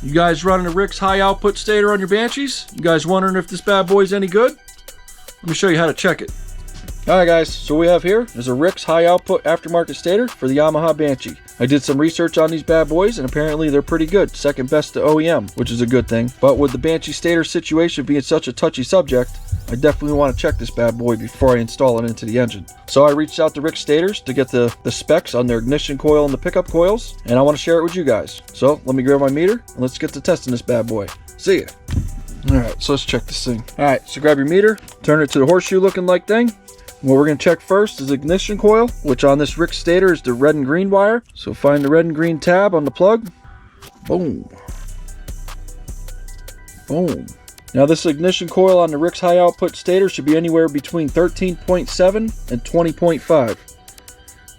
You guys running a Rick's high output stator on your Banshees? You guys wondering if this bad boy's any good? Let me show you how to check it. Alright guys, so what we have here is a Rick's high output aftermarket stator for the Yamaha Banshee. I did some research on these bad boys and apparently they're pretty good, second best to OEM, which is a good thing. But with the Banshee stator situation being such a touchy subject, I definitely want to check this bad boy before I install it into the engine. So I reached out to Rick's Stators to get the specs on their ignition coil and the pickup coils, and I want to share it with you guys. So let me grab my meter and let's get to testing this bad boy. See ya. Alright, so let's check this thing. Alright, so grab your meter, turn it to the horseshoe looking like thing. What we're going to check first is ignition coil, which on this Rick's Stator is the red and green wire. So find the red and green tab on the plug. Boom. Boom. Now this ignition coil on the Rick's high output stator should be anywhere between 13.7 and 20.5.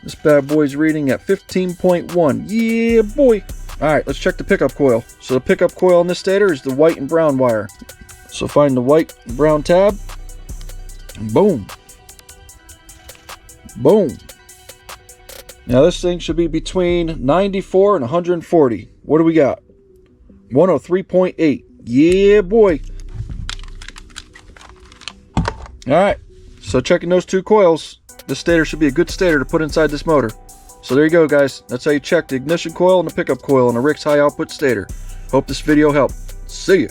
This bad boy's reading at 15.1. Yeah, boy. Alright, let's check the pickup coil. So the pickup coil on this stator is the white and brown wire. So find the white and brown tab. And boom. Boom. Now this thing should be between 94 and 140. What do we got? 103.8. Yeah, boy. Alright, so checking those two coils, this stator should be a good stator to put inside this motor. So there you go guys, that's how you check the ignition coil and the pickup coil on a Rick's high output stator. Hope this video helped. See ya.